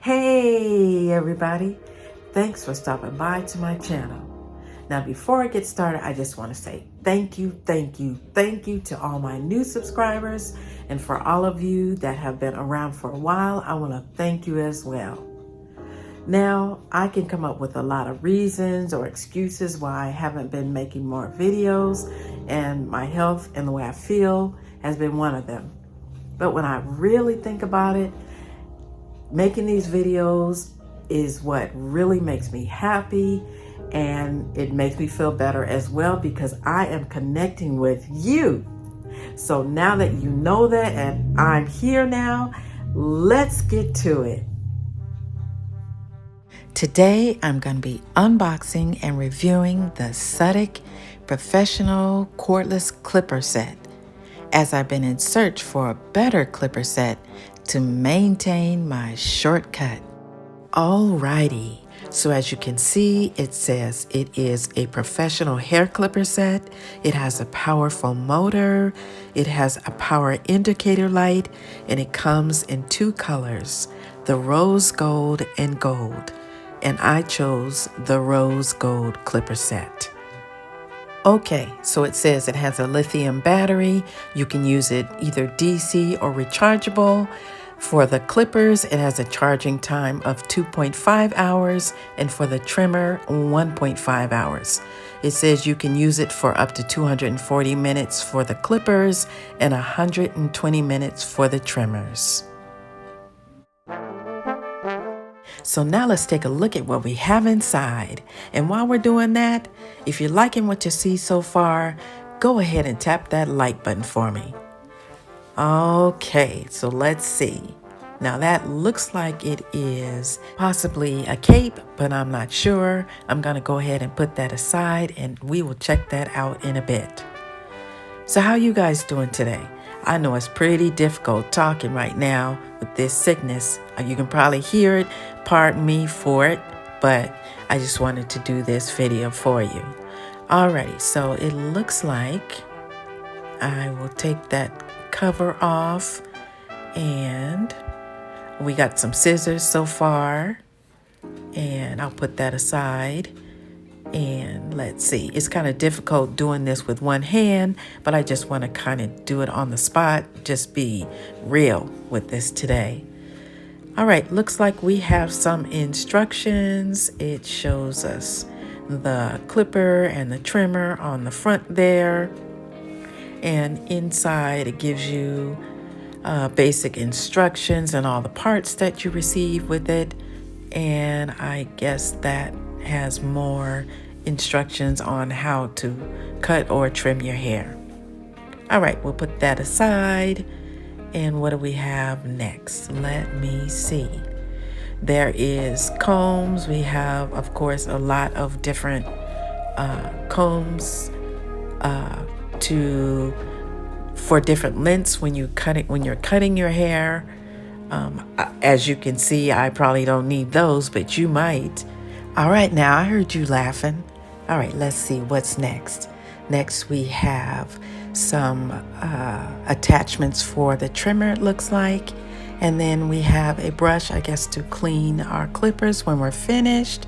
Hey everybody, thanks for stopping by to my channel. Now before I get started, I just want to say thank you to all my new subscribers, and for all of you that have been around for a while, I want to thank you as well. Now, I can come up with a lot of reasons or excuses why I haven't been making more videos, and my health and the way I feel has been one of them. But when I really think about it, making these videos is what really makes me happy, and it makes me feel better as well because I am connecting with you. So now that you know that and I'm here now, let's get to it. Today I'm going to be unboxing and reviewing the Suttik Professional Cordless Clipper Set, as I've been in search for a better clipper set to maintain my shortcut. Alrighty, so as you can see, it says it is a professional hair clipper set. It has a powerful motor, it has a power indicator light, and it comes in two colors, the rose gold and gold. And I chose the rose gold clipper set. Okay, so it says it has a lithium battery. You can use it either DC or rechargeable. For the clippers, it has a charging time of 2.5 hours, and for the trimmer, 1.5 hours. It says you can use it for up to 240 minutes for the clippers and 120 minutes for the trimmers. So now let's take a look at what we have inside. And while we're doing that, if you're liking what you see so far, go ahead and tap that like button for me. Okay, so let's see. Now that looks like it is possibly a cape, but I'm not sure. I'm gonna go ahead and put that aside and we will check that out in a bit. So how you guys doing today? I know it's pretty difficult talking right now with this sickness. You can probably hear it. Pardon me for it, but I just wanted to do this video for you. Alrighty, so it looks like I will take that cover off, and we got some scissors so far, and I'll put that aside. And let's see, it's kind of difficult doing this with one hand, but I just want to kind of do it on the spot, just be real with this today. All right, looks like we have some instructions. It shows us the clipper and the trimmer on the front there. And inside it gives you basic instructions and all the parts that you receive with it. And I guess that has more instructions on how to cut or trim your hair. All right, we'll put that aside. And what do we have next? Let me see. There is combs. We have, of course, a lot of different combs for different lengths when you're cutting your hair. As you can see, I probably don't need those, but you might. All right, now I heard you laughing. All right, let's see what's next. Next, we have some attachments for the trimmer, it looks like. And then we have a brush, I guess, to clean our clippers when we're finished.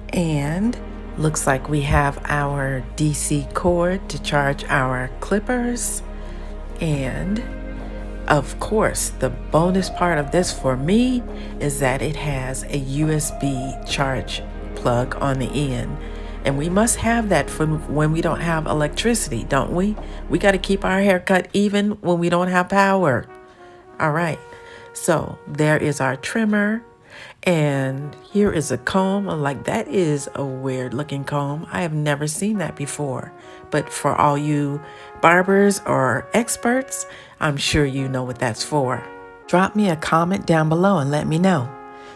And looks like we have our DC cord to charge our clippers. And of course, the bonus part of this for me is that it has a USB charge plug on the end. And we must have that for when we don't have electricity, don't we? We got to keep our hair cut even when we don't have power. All right, so there is our trimmer. And here is a comb. Like, that is a weird looking comb. I have never seen that before. But for all you barbers or experts, I'm sure you know what that's for. Drop me a comment down below and let me know.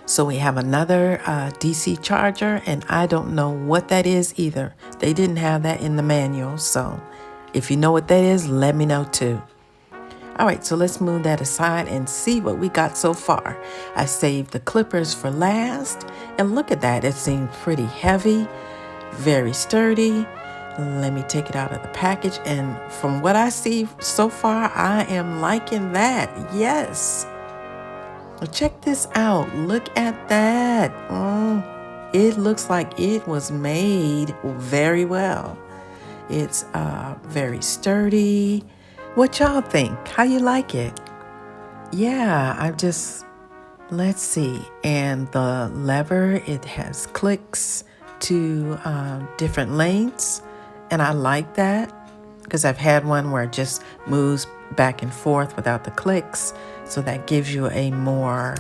So we have another DC charger, and I don't know what that is either. They didn't have that in the manual, so if you know what that is, let me know too. All right, so let's move that aside and see what we got so far. I saved the clippers for last, and look at that. It seems pretty heavy, very sturdy. Let me take it out of the package, and from what I see so far, I am liking that. Yes. Well, check this out. Look at that. It looks like it was made very well. It's very sturdy. What y'all think? How you like it? Yeah, let's see. And the lever, it has clicks to different lengths. And I like that because I've had one where it just moves back and forth without the clicks. So that gives you a more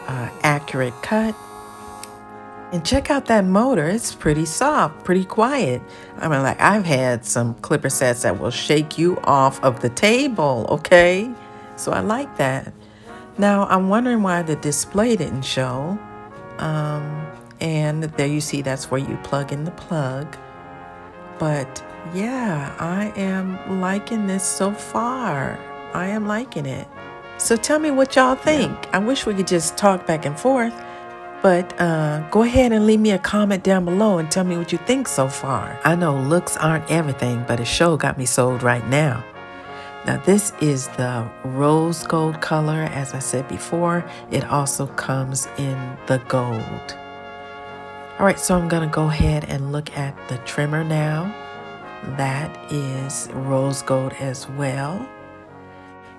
accurate cut. And check out that motor. It's pretty soft, pretty quiet. I mean, like, I've had some clipper sets that will shake you off of the table, okay? So I like that. Now, I'm wondering why the display didn't show. And there you see that's where you plug in the plug. But yeah, I am liking this so far. I am liking it. So tell me what y'all think. Yeah. I wish we could just talk back and forth. But go ahead and leave me a comment down below and tell me what you think so far. I know looks aren't everything, but it sure got me sold right now. Now this is the rose gold color. As I said before, it also comes in the gold. All right, so I'm gonna go ahead and look at the trimmer now. That is rose gold as well.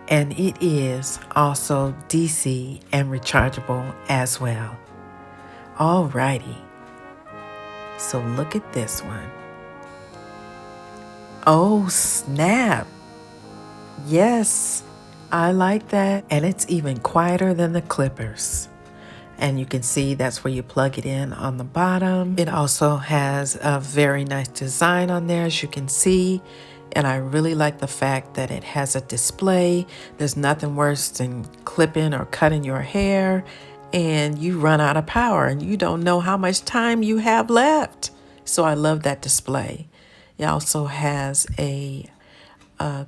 And it is also DC and rechargeable as well. Alrighty, so look at this one. Oh snap! Yes, I like that. And it's even quieter than the clippers. And you can see that's where you plug it in on the bottom. It also has a very nice design on there, as you can see. And I really like the fact that it has a display. There's nothing worse than clipping or cutting your hair and you run out of power and you don't know how much time you have left. So I love that display. It also has a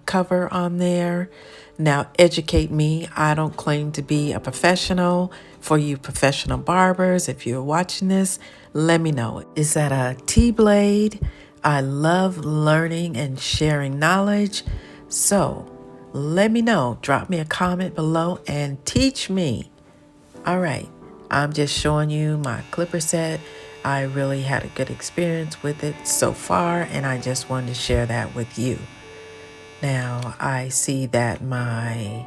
cover on there. Now, educate me. I don't claim to be a professional. For you professional barbers, if you're watching this, let me know. Is that a T-blade? I love learning and sharing knowledge. So let me know. Drop me a comment below and teach me. All right, I'm just showing you my clipper set. I really had a good experience with it so far, and I just wanted to share that with you. Now, I see that my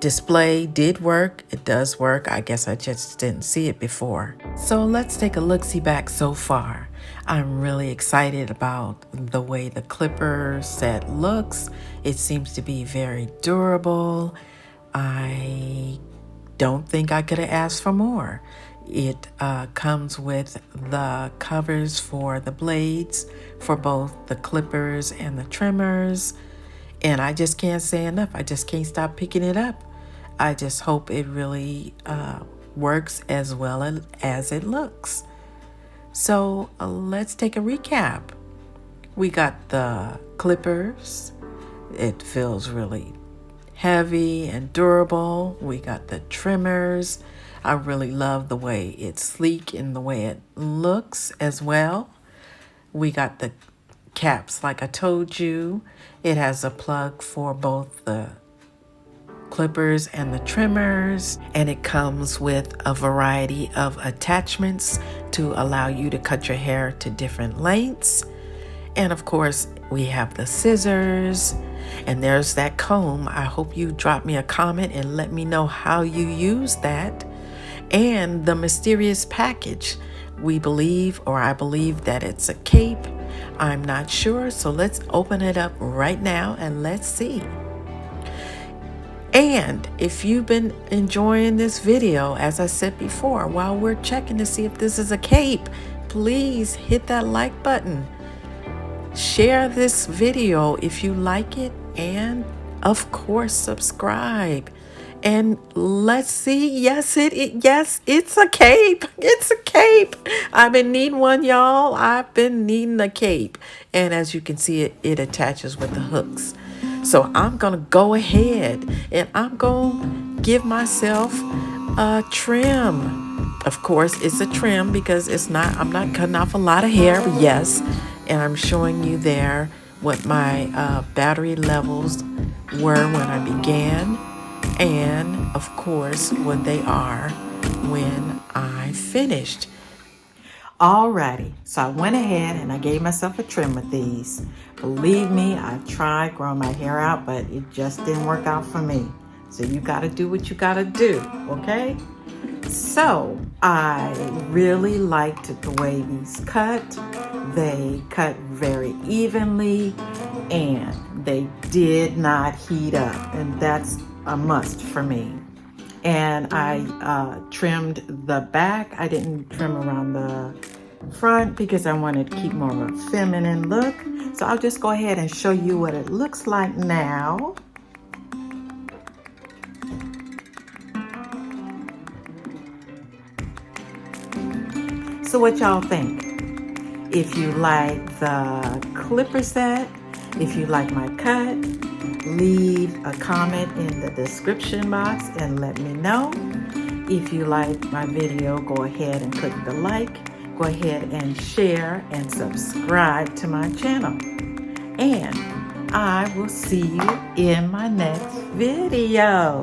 display did work. It does work. I guess I just didn't see it before. So let's take a look-see back so far. I'm really excited about the way the clipper set looks. It seems to be very durable. I don't think I could have asked for more. It comes with the covers for the blades for both the clippers and the trimmers. And I just can't say enough. I just can't stop picking it up. I just hope it really works as well as it looks. So let's take a recap. We got the clippers. It feels really heavy and durable. We got the trimmers. I really love the way it's sleek and the way it looks as well. We got the caps, like I told you. It has a plug for both the clippers and the trimmers, and it comes with a variety of attachments to allow you to cut your hair to different lengths. And of course, we have the scissors, and there's that comb. I hope you drop me a comment and let me know how you use that. And the mysterious package. We believe, or I believe, that it's a cape. I'm not sure, so let's open it up right now and let's see. And if you've been enjoying this video, as I said before, while we're checking to see if this is a cape, please hit that like button. Share this video if you like it, and of course subscribe. And let's see. Yes, it's a cape. It's a cape. I've been needing one, y'all. I've been needing a cape. And as you can see, it attaches with the hooks. So I'm going to go ahead and I'm going to give myself a trim. Of course, it's a trim because I'm not cutting off a lot of hair, but yes. And I'm showing you there what my battery levels were when I began. and of course what they are when I finished. Alrighty, so I went ahead and I gave myself a trim with these. Believe me, I tried growing my hair out, but it just didn't work out for me. So you gotta do what you gotta do, okay? So I really liked the way these cut. They cut very evenly and they did not heat up, and that's a must for me. And I trimmed the back. I didn't trim around the front because I wanted to keep more of a feminine look. So I'll just go ahead and show you what it looks like now. So what y'all think? If you like the clipper set, if you like my cut, leave a comment in the description box and let me know. If you like my video, go ahead and click the like. Go ahead and share and subscribe to my channel. And I will see you in my next video.